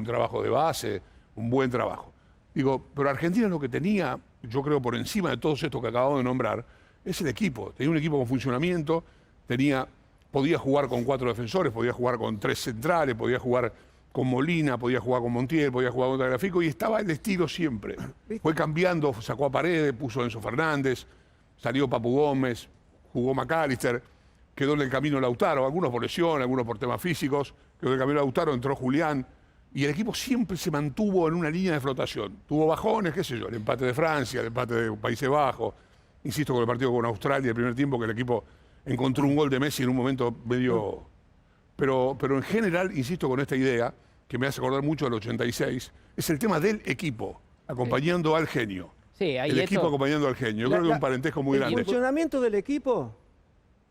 trabajo de base, un buen trabajo. Digo, pero Argentina lo que tenía, yo creo por encima de todos estos que acabamos de nombrar, es el equipo. Tenía un equipo con funcionamiento, podía jugar con 4 defensores, podía jugar con 3 centrales, podía jugar con Molina, podía jugar con Montiel, podía jugar con Tagliafico, y estaba el estilo siempre. Fue cambiando, sacó a Paredes, puso a Enzo Fernández, salió Papu Gómez, jugó McAllister, quedó en el camino Lautaro, algunos por lesión, algunos por temas físicos, quedó en el camino Lautaro, entró Julián, y el equipo siempre se mantuvo en una línea de flotación. Tuvo bajones, qué sé yo, el empate de Francia, el empate de Países Bajos, insisto con el partido con Australia, el primer tiempo que el equipo encontró un gol de Messi en un momento medio... Pero en general, insisto con esta idea, que me hace acordar mucho del 86, es el tema del equipo, acompañando al genio. Sí, ahí el equipo acompañando al genio. Yo creo que es un parentesco muy grande. El funcionamiento del equipo,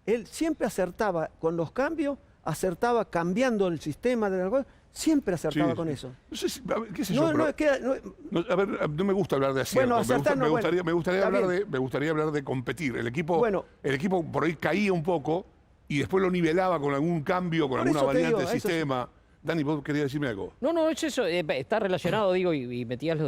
él siempre acertaba con los cambios, acertaba cambiando el sistema de la cosa, siempre acertaba con eso. No sé si, qué sé yo, a ver, no me gusta hablar de acierto. Bueno, acertar, me gustaría hablar de competir. El equipo por ahí caía un poco y después lo nivelaba con algún cambio, con alguna variante del sistema. Dani, ¿vos querías decirme algo? No, es eso, está relacionado, digo, y metías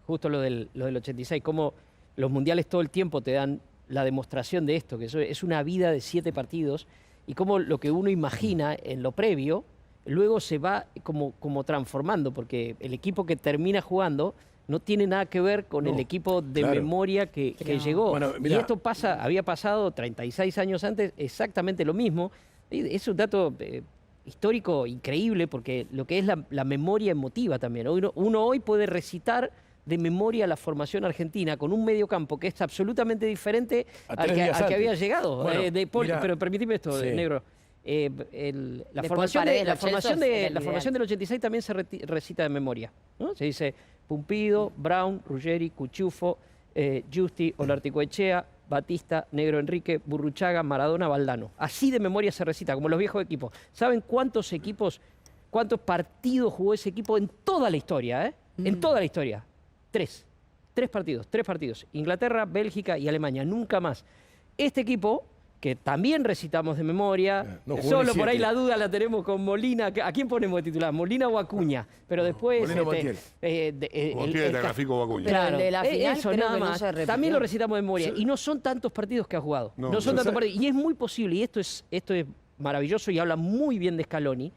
justo lo del 86, cómo los mundiales todo el tiempo te dan la demostración de esto, que eso es una vida de 7 partidos, y cómo lo que uno imagina en lo previo, luego se va como transformando, porque el equipo que termina jugando no tiene nada que ver con el equipo de memoria que llegó. Bueno, y esto había pasado 36 años antes, exactamente lo mismo. Es un dato histórico increíble, porque lo que es la memoria emotiva también. Uno hoy puede recitar de memoria la formación argentina con un mediocampo que es absolutamente diferente al que había llegado. Bueno, pero permíteme esto, negro. La formación del 86 también se recita de memoria, ¿no? Se dice Pumpido, Brown, Ruggeri, Cuchufo, Justi, Olarticoechea, Batista, Negro Enrique, Burruchaga, Maradona, Valdano. Así de memoria se recita, como los viejos equipos. ¿Saben cuántos partidos jugó ese equipo en toda la historia? En toda la historia. 3 partidos. Inglaterra, Bélgica y Alemania, nunca más. Este equipo, que también recitamos de memoria, solo por ahí la duda la tenemos con Molina. ¿A quién ponemos de titular? ¿Molina o Acuña? Pero después... Montiel, Tagliafico o Acuña. Claro, de la final, eso nada más. También lo recitamos de memoria. Y no son tantos partidos que ha jugado. No son tantos partidos. Y es muy posible, y esto es maravilloso y habla muy bien de Scaloni,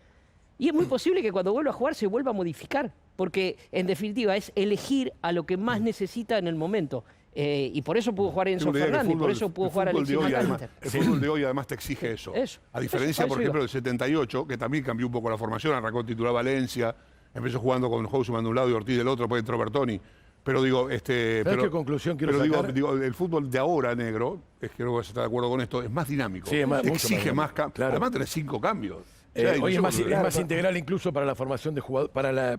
y es muy posible que cuando vuelva a jugar se vuelva a modificar. Porque, en definitiva, es elegir a lo que más necesita en el momento. Y por eso pudo jugar Enzo Fernández, por eso pudo jugar Alexis McAllister. El fútbol de hoy además te exige eso. A diferencia, por ejemplo, del 78, que también cambió un poco la formación, arrancó titular Valencia, empezó jugando con Houseman de un lado y Ortiz del otro, después entró Bertoni. Pero digo, ¿Sabes qué conclusión quiero sacar? Digo, el fútbol de ahora, negro, creo que se está de acuerdo con esto, es más dinámico. Sí, exige más cambios. Claro. Además tenés 5 cambios. Hoy es más integral incluso para la formación de jugadores,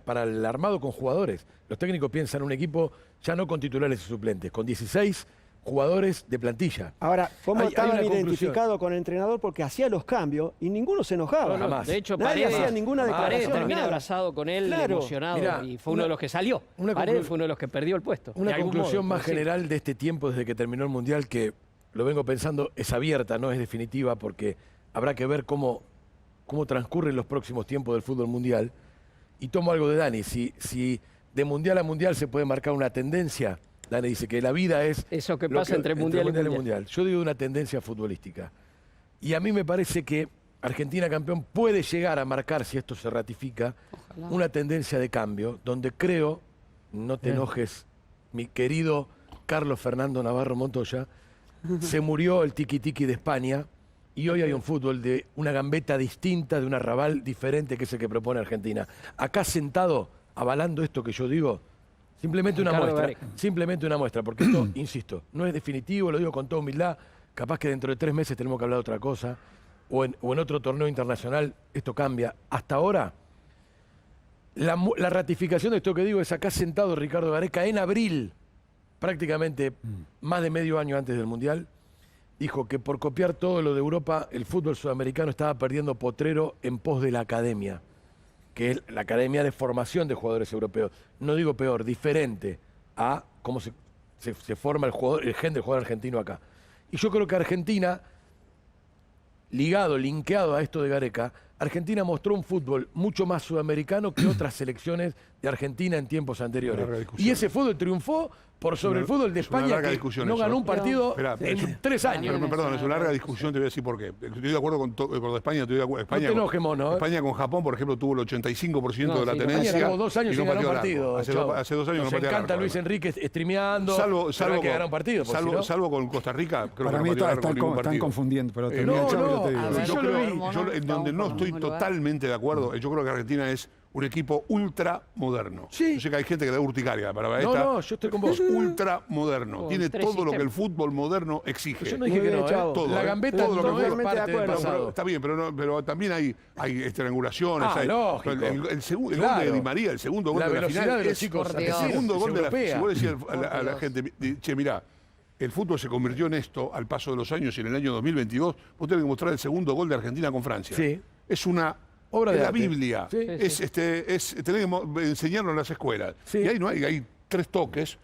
para el armado con jugadores. Los técnicos piensan un equipo ya no con titulares y suplentes, con 16 jugadores de plantilla. Ahora, ¿cómo estaban identificados con el entrenador? Porque hacía los cambios y ninguno se enojaba. Jamás. De hecho, nadie hacía ninguna declaración. Termina abrazado con él, emocionado, y fue uno de los que salió. Paredes fue uno de los que perdió el puesto. Una conclusión más general de este tiempo, desde que terminó el Mundial, que lo vengo pensando, es abierta, no es definitiva, porque habrá que ver cómo transcurren los próximos tiempos del fútbol mundial. Y tomo algo de Dani. Si de mundial a mundial se puede marcar una tendencia, Dani dice que la vida es... Eso que pasa entre mundial y mundial. Yo digo una tendencia futbolística. Y a mí me parece que Argentina campeón puede llegar a marcar, si esto se ratifica, una tendencia de cambio, donde creo, no te enojes, mi querido Carlos Fernando Navarro Montoya, se murió el tiqui-tiqui de España, y hoy hay un fútbol de una gambeta distinta, de un arrabal diferente, que es el que propone Argentina. Acá sentado, avalando esto que yo digo, simplemente una muestra, porque esto, insisto, no es definitivo, lo digo con toda humildad, capaz que dentro de 3 meses tenemos que hablar de otra cosa, o en otro torneo internacional esto cambia. Hasta ahora, la ratificación de esto que digo es acá sentado Ricardo Gareca en abril, prácticamente más de medio año antes del Mundial, dijo que por copiar todo lo de Europa, el fútbol sudamericano estaba perdiendo potrero en pos de la academia, que es la academia de formación de jugadores europeos. No digo peor, diferente a cómo se forma el gen del jugador argentino acá. Y yo creo que Argentina, linkeado a esto de Gareca, Argentina mostró un fútbol mucho más sudamericano que otras selecciones de Argentina en tiempos anteriores. Y ese fútbol triunfó por sobre el fútbol de España, que no ganó un partido en 3 años. Pero, perdón, es una larga discusión, te voy a decir por qué. Estoy de acuerdo con España, estoy de acuerdo. España, no te enojes, mono. España con Japón, por ejemplo, tuvo el 85% de la tenencia. España 2 años sin ganar un pateó partido. hace 2 años Nos no pateó encanta arco, Luis Enrique streameando. Salvo que ganar un partido. Salvo con Costa Rica, creo Para que mí no pateó arco están, ningún partido. están confundiendo, pero termina no, el show y no, te digo. a ver, yo lo vi. Yo en donde no estoy totalmente de acuerdo, yo creo que Argentina es un equipo ultra moderno. Sí. Yo sé que hay gente que da urticaria para esta. No, yo estoy con vos. Es ultra moderno. Con Tiene 3 todo lo que el sistemas. fútbol moderno exige. Yo no dije Muy que bien, no, Chavo. Todo, La gambeta todo lo que no fue- es parte del acuerdo. pasado. Está bien, pero también hay triangulaciones. Ah, lógico. El gol Claro. de Di María, el segundo gol La de la velocidad final de los es chicos el segundo gol de la europea. Si vos decís a la gente, che, mirá, el fútbol se convirtió en esto al paso de los años y en el año 2022 vos tenés que mostrar el segundo gol de Argentina con Francia. Sí. Es una Obra de la arte. Biblia. Sí. Tenés que enseñarlo en las escuelas. Sí. Y ahí no hay 3 toques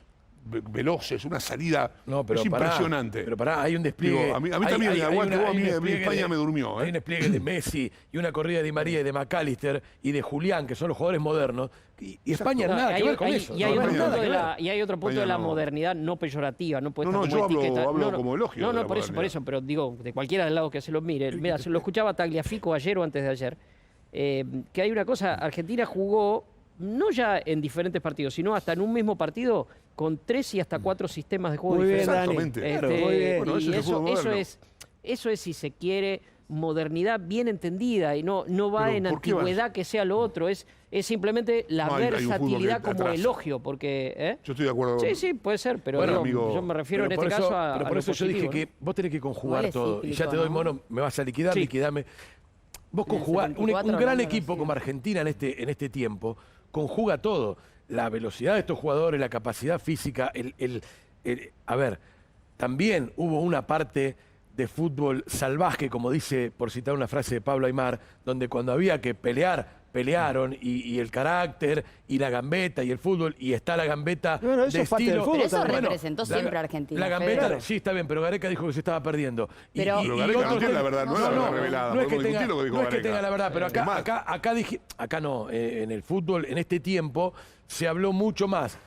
veloces, una salida es impresionante. Pero pará, hay un despliegue. Digo, a mí también, igual que vos, a mí España me durmió. Hay un despliegue de Messi y una corrida de Di María y de McAllister y de Julián, que son los jugadores modernos. Y España nada que ver con eso. Y hay No, otro nada punto que de ver. y hay otro punto España de la no. modernidad no peyorativa, no puesta No, como yo etiqueta. hablo como elogio No, de no, la por eso, pero digo, de cualquiera del lado que se lo mire. Mira, se lo escuchaba a Tagliafico ayer o antes de ayer, que hay una cosa, Argentina jugó no ya en diferentes partidos, sino hasta en un mismo partido con 3 y hasta 4 sistemas de juego Muy bien, diferentes. Dani. Exactamente. Claro, muy bien. Bueno, Y ese es el fútbol moderno. eso es, si se quiere, modernidad bien entendida y no va Pero, en ¿por qué vas? antigüedad que sea lo otro, es simplemente la No, hay un fútbol versatilidad que como atrasa. elogio, porque... Yo estoy de acuerdo. Sí, puede ser, pero Bueno, digo, amigo, yo me refiero en Pero este por eso- caso a Pero por lo eso yo dije positivo, que vos tenés que conjugar Igual es todo. Y ya cíclico, te doy, ¿no? mono, me vas a liquidar, Sí. liquidame. Vos En el conjugás, un 74 gran Holanda lo equipo hacía. como Argentina en este tiempo, conjuga todo. La velocidad de estos jugadores, la capacidad física, a ver, también hubo una parte de fútbol salvaje, como dice, por citar una frase de Pablo Aimar, donde cuando había que pelear, pelearon, y el carácter, y la gambeta, y el fútbol, y está la gambeta Bueno, eso de es parte del estilo. fútbol Pero eso también. representó siempre a Argentina, La gambeta, Fede. sí, está bien, pero Gareca dijo que se estaba perdiendo. Pero- Pero Gareca no otros tiene la ten- verdad, no es la verdad revelada. No es que Podemos tenga, discutir lo que dijo no es que Gareca. tenga la verdad, pero Es más, acá no, en el fútbol, en este tiempo, se habló mucho más,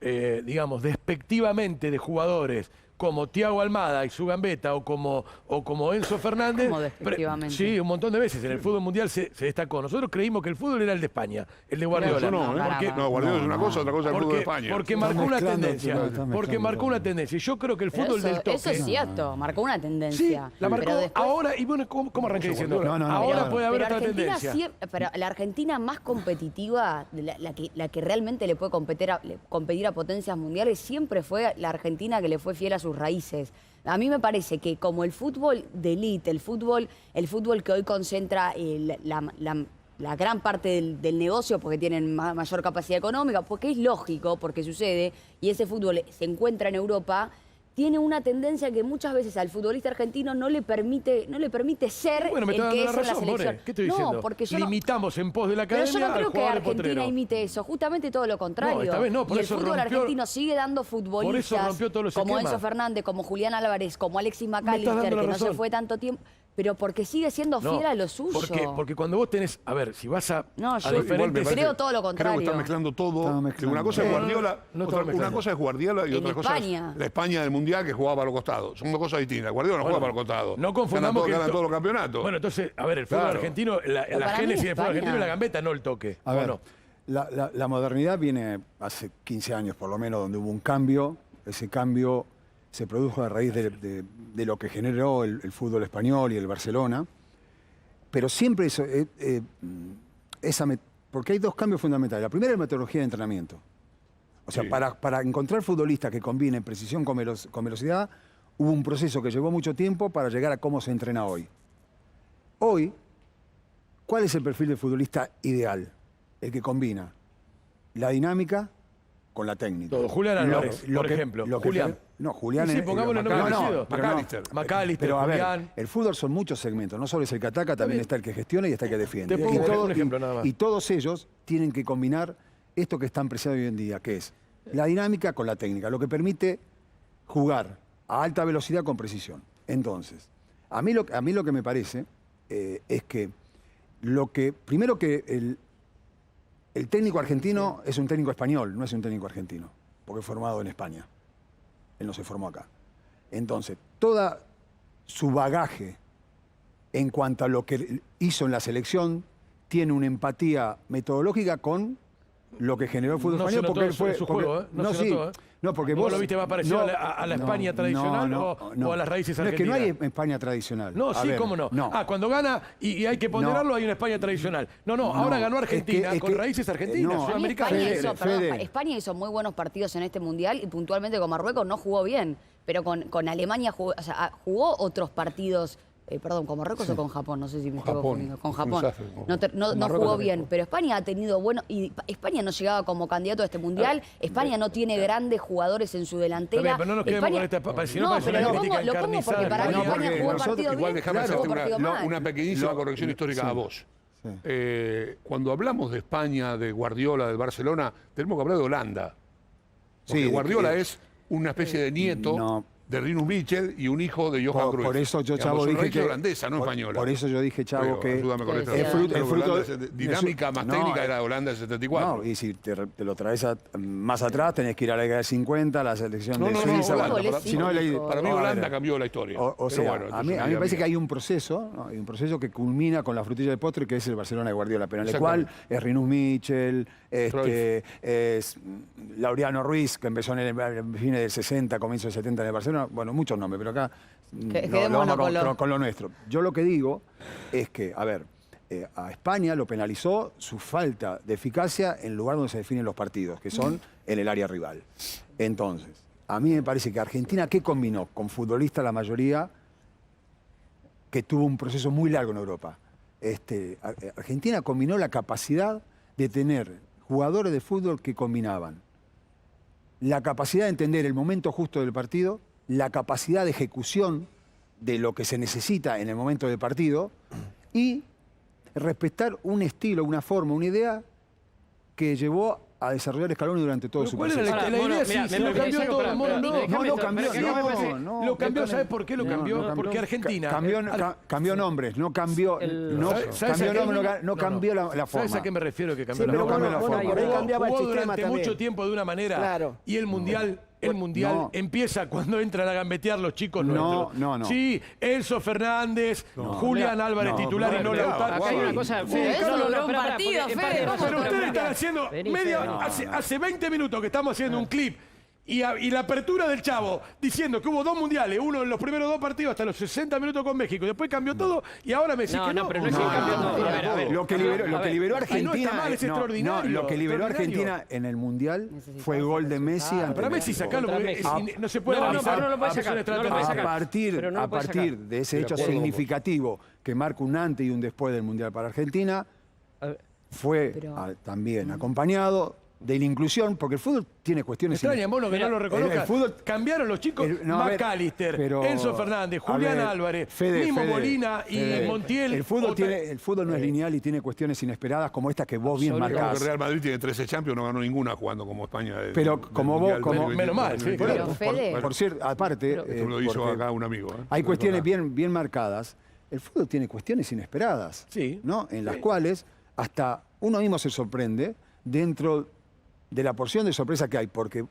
digamos, despectivamente de jugadores como Thiago Almada y su gambeta, o como Enzo Fernández. ¿Cómo despectivamente? Sí, un montón de veces. En el fútbol mundial se destacó. Nosotros creímos que el fútbol era el de España, el de Guardiola. Yo no, No, ¿eh? porque- No, Guardiola es una cosa, otra cosa es el fútbol de España. porque Está marcó una mezclando, tendencia. está mezclando Porque marcó todo. una tendencia. Y yo creo que el Pero fútbol del toque. eso es cierto, marcó una Sí, tendencia. la marcó Pero después- ahora, y bueno, ¿cómo arranqué diciendo? No, no, no, ahora claro. puede haber Pero otra Argentina tendencia. pero la Argentina más competitiva, la que realmente le puede competir a potencias mundiales, siempre fue la Argentina que le fue fiel a sus raíces. A mí me parece que como el fútbol de élite, el fútbol que hoy concentra la gran parte del negocio, porque tienen mayor capacidad económica, porque es lógico, porque sucede, y ese fútbol se encuentra en Europa, tiene una tendencia que muchas veces al futbolista argentino no le permite ser Bueno, me el está que dando es la en la razón, selección. More. ¿Qué estoy no, diciendo? porque yo no, Limitamos en pos de la pero academia yo no creo al que jugador de Argentina potrero. imite eso, justamente todo lo contrario. No, esta vez no, por y el eso fútbol rompió- argentino sigue dando futbolistas rompió todos los como esquemas. Enzo Fernández, como Julián Álvarez, como Alexis estás McAllister, dando la que no se razón. fue tanto tiempo, pero porque sigue siendo No, fiel a lo suyo. porque cuando vos tenés, a ver, si vas a, No, a yo Igual me diferentes... parece- creo todo lo Creo que contrario. están mezclando todo. Estamos mezclando. Una cosa es No, Guardiola, no otra- estamos mezclando. una cosa es Guardiola y En otra cosa España. es la España del Mundial que jugaba para los costados. Son dos cosas distintas. Guardiola no Bueno, juega para los costados. No confundamos que Ganan todos los campeonatos. Bueno, entonces, a ver, el fútbol Claro. argentino, la para mí génesis del fútbol España- argentino es la gambeta, no el toque. A ver, ¿O no? la modernidad viene hace 15 años por lo menos, donde hubo un cambio. Ese cambio se produjo a raíz de lo que generó el fútbol español y el Barcelona. Pero siempre eso, porque hay dos cambios fundamentales. La primera es la metodología de entrenamiento. O sea, Sí. para encontrar futbolistas que combinen precisión con velocidad, hubo un proceso que llevó mucho tiempo para llegar a cómo se entrena hoy. Hoy, ¿cuál es el perfil del futbolista ideal? El que combina la dinámica con la técnica. Todo. Julián Álvarez, por ejemplo. Julián. No, Julián Sí, es... pongámosle nombre no, parecido. pero no. McAllister. McAllister, Pero a ver, Julián. el fútbol son muchos segmentos, no solo es el que ataca, también bien. está el que gestiona y está el que defiende. Te pongo Y un ejemplo nada más. y todos ellos tienen que combinar esto que están apreciando hoy en día, que es la dinámica con la técnica, lo que permite jugar a alta velocidad con precisión. Entonces, a mí lo que me parece es que primero que el técnico argentino es un técnico español, no es un técnico argentino, porque es formado en España. Él no se formó acá. Entonces, toda su bagaje en cuanto a lo que hizo en la selección tiene una empatía metodológica con lo que generó el fútbol No se español, notó porque él fue... su porque- juego, ¿eh? No se sí. notó, ¿eh? No, porque ¿Vos vos... lo viste más parecido a la España tradicional o a las raíces No, es que no argentinas? hay España tradicional. No, A sí, ver, cómo no. Cuando gana y hay que ponderarlo, hay una España tradicional. Ahora ganó Argentina es con que- raíces argentinas, no. A mí sudamericanas. España hizo muy buenos partidos en este Mundial y puntualmente con Marruecos no jugó bien, pero con Alemania jugó otros partidos. ¿Con Marruecos o con Japón? No sé si me estoy Japón. confundiendo. Con Japón. desastre, con No Marruecos jugó tampoco. bien, pero España ha tenido bueno. Y España no llegaba como candidato a este Mundial. España no tiene grandes jugadores en su delantera. Está bien, pero no nos quedemos con esta- si no parece pero una lo crítica pongo porque encarnizada. para mí No, España porque jugó un nosotros partido Igual bien, déjame jugó un hacerte partido mal. una pequeñísima corrección histórica sí. a vos. Sí. Cuando hablamos de España, de Guardiola, del Barcelona, tenemos que hablar de Holanda. Porque Sí, Guardiola es una especie de nieto No. de Rinus Michel y un hijo de Johan Cruyff. Por eso yo, Digamos, Chavo, son dije raíces que... holandesa, no española. Por eso yo dije, Chavo, Pero, que... ayúdame con esto. es fruto- Creo es que fruto Holanda de- dinámica más no, técnica era de Holanda del 74. No, y si te lo traes más atrás, tenés que ir a la década del 50, a la selección No, de no, Suiza. Holanda, bueno, para- si no, Para mí a ver, Holanda cambió la historia. O Pero sea, bueno, a mí me parece que hay un proceso, ¿no? Hay un proceso que culmina con la frutilla del postre, que es el Barcelona de Guardiola, pero en el cual es Rinus Michel, es Laureano Ruiz, que empezó en el fines del 60, comienzo del 70 en el Barcelona, bueno, muchos nombres, pero acá Quedémonos con lo nuestro. Yo lo que digo es que, a ver, a España lo penalizó su falta de eficacia en el lugar donde se definen los partidos, que son en el área rival. Entonces, a mí me parece que Argentina, ¿qué combinó? Con futbolistas la mayoría que tuvo un proceso muy largo en Europa. Argentina combinó la capacidad de tener jugadores de fútbol que combinaban la capacidad de entender el momento justo del partido, la capacidad de ejecución de lo que se necesita en el momento del partido y respetar un estilo, una forma, una idea que llevó a desarrollar Scaloni durante todo su ¿Cuál era proceso. la idea? Mira, Sí, me lo parece cambió que- todo. pero- Mono, pero- no, déjame- no cambió, pero- lo cambió, ¿sabes por qué lo No, cambió? no cambió. Porque Argentina... Cambió nombres, no cambió, ¿Sabes a cambió qué? nombres, no cambió la forma. ¿Sabes a qué me refiero que cambió Sí, la pero forma? cambió la forma. por ahí Jugó- cambiaba el jugó sistema durante también. mucho tiempo de una manera Claro. y el Mundial No. empieza cuando entran a gambetear los chicos No, nuestros. no. Sí, Enzo Fernández, Julián Álvarez no, titular y no mira, Lautaro. Acá hay una cosa, Fede, eso no, duró un pará, partido, porque- Fede, pará, ¿cómo pará, Pero pará, ustedes pará. están haciendo Vení, media... Fede. Hace 20 minutos que estamos haciendo un clip y la apertura del Chavo diciendo que hubo 2 mundiales, uno en los primeros 2 partidos hasta los 60 minutos con México, y después cambió todo y ahora me decís No, que no. no, pero no es que cambió todo. A ver. Lo que liberó A ver. Ay, no Argentina. está mal, es extraordinario, lo que liberó extraordinario. Argentina en el Mundial fue el gol de Messi ante Para Messi México. sacarlo, porque Contra es no se puede No, analizar. pero no lo puede a sacar, personas no lo puede extraterrestres. sacar. Pero no lo A puede partir sacar. de ese hecho acuerdo con vos. significativo que marca un antes y un después del Mundial para Argentina, A ver. fue Pero- también acompañado de la inclusión, porque el fútbol tiene Me cuestiones... extraña, Mono, que no lo reconozca. el fútbol- Cambiaron los chicos, No, a ver, McAllister, pero- Enzo Fernández, a Julián ver, Álvarez, Fede, Mimo Molina y Fede. Montiel. El fútbol, otra- el fútbol no es lineal y tiene cuestiones inesperadas como estas que vos bien Absolutamente. Creo que marcás. Real Madrid tiene 13 Champions, no ganó ninguna jugando como España. Pero como vos, como- Menos mal, sí. Pero, Fede, Por cierto, aparte, Esto me lo hizo porque acá un amigo. hay cuestiones bien marcadas. El fútbol tiene cuestiones inesperadas, Sí. ¿no? En las cuales hasta uno mismo se sorprende dentro de la porción de sorpresa que hay, porque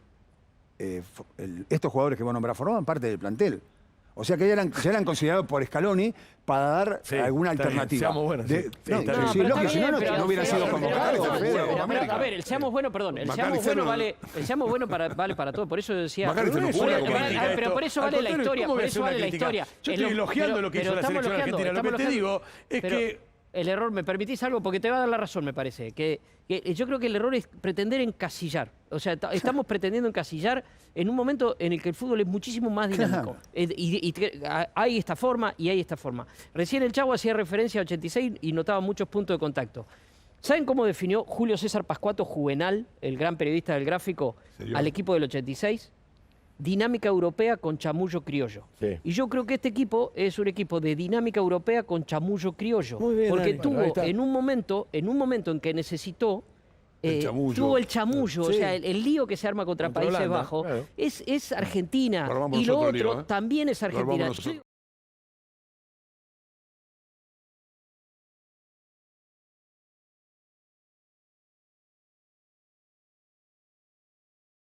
estos jugadores que vos nombrás formaban parte del plantel. O sea que ya eran considerados por Scaloni para dar Sí, alguna está bien, alternativa. seamos buenos, sí. Sí, está bien. sí, pero lógico, está si no, bien, no pero- hubieran sido pero- convocados. pero- Fede. pero- a ver, el seamos bueno, perdón, el seamos Macalister bueno no- el seamos bueno vale para todo, por eso decía. Macalister no Por- juega por- como a ver, pero por eso Al vale la contrario, historia, ¿cómo por voy a eso hacer una vale la crítica? historia. Yo estoy elogiando lo que hizo la estamos selección elogiando, argentina. Lo que estamos te digo es pero que... el error, ¿me permitís algo? Porque te va a dar la razón, me parece. Que yo creo que el error es pretender encasillar. O sea, estamos pretendiendo encasillar en un momento en el que el fútbol es muchísimo más dinámico. Hay esta forma y hay esta forma. Recién el Chavo hacía referencia a 86 y notaba muchos puntos de contacto. ¿Saben cómo definió Julio César Pascuato Juvenal, el gran periodista del gráfico, Señor. al equipo del 86? Dinámica europea con chamullo criollo. Sí. Y yo creo que este equipo es un equipo de dinámica europea con chamullo criollo. Muy bien, porque Ari. tuvo Bueno, ahí está. en un momento en que necesitó, El chamullo. tuvo el chamullo, Sí. o sea, el lío que se arma contra Contra Países Holanda, Bajos, claro. es Argentina. Lo armamos Y lo nosotros, otro lío, ¿eh? también es Lo armamos Argentina. nosotros.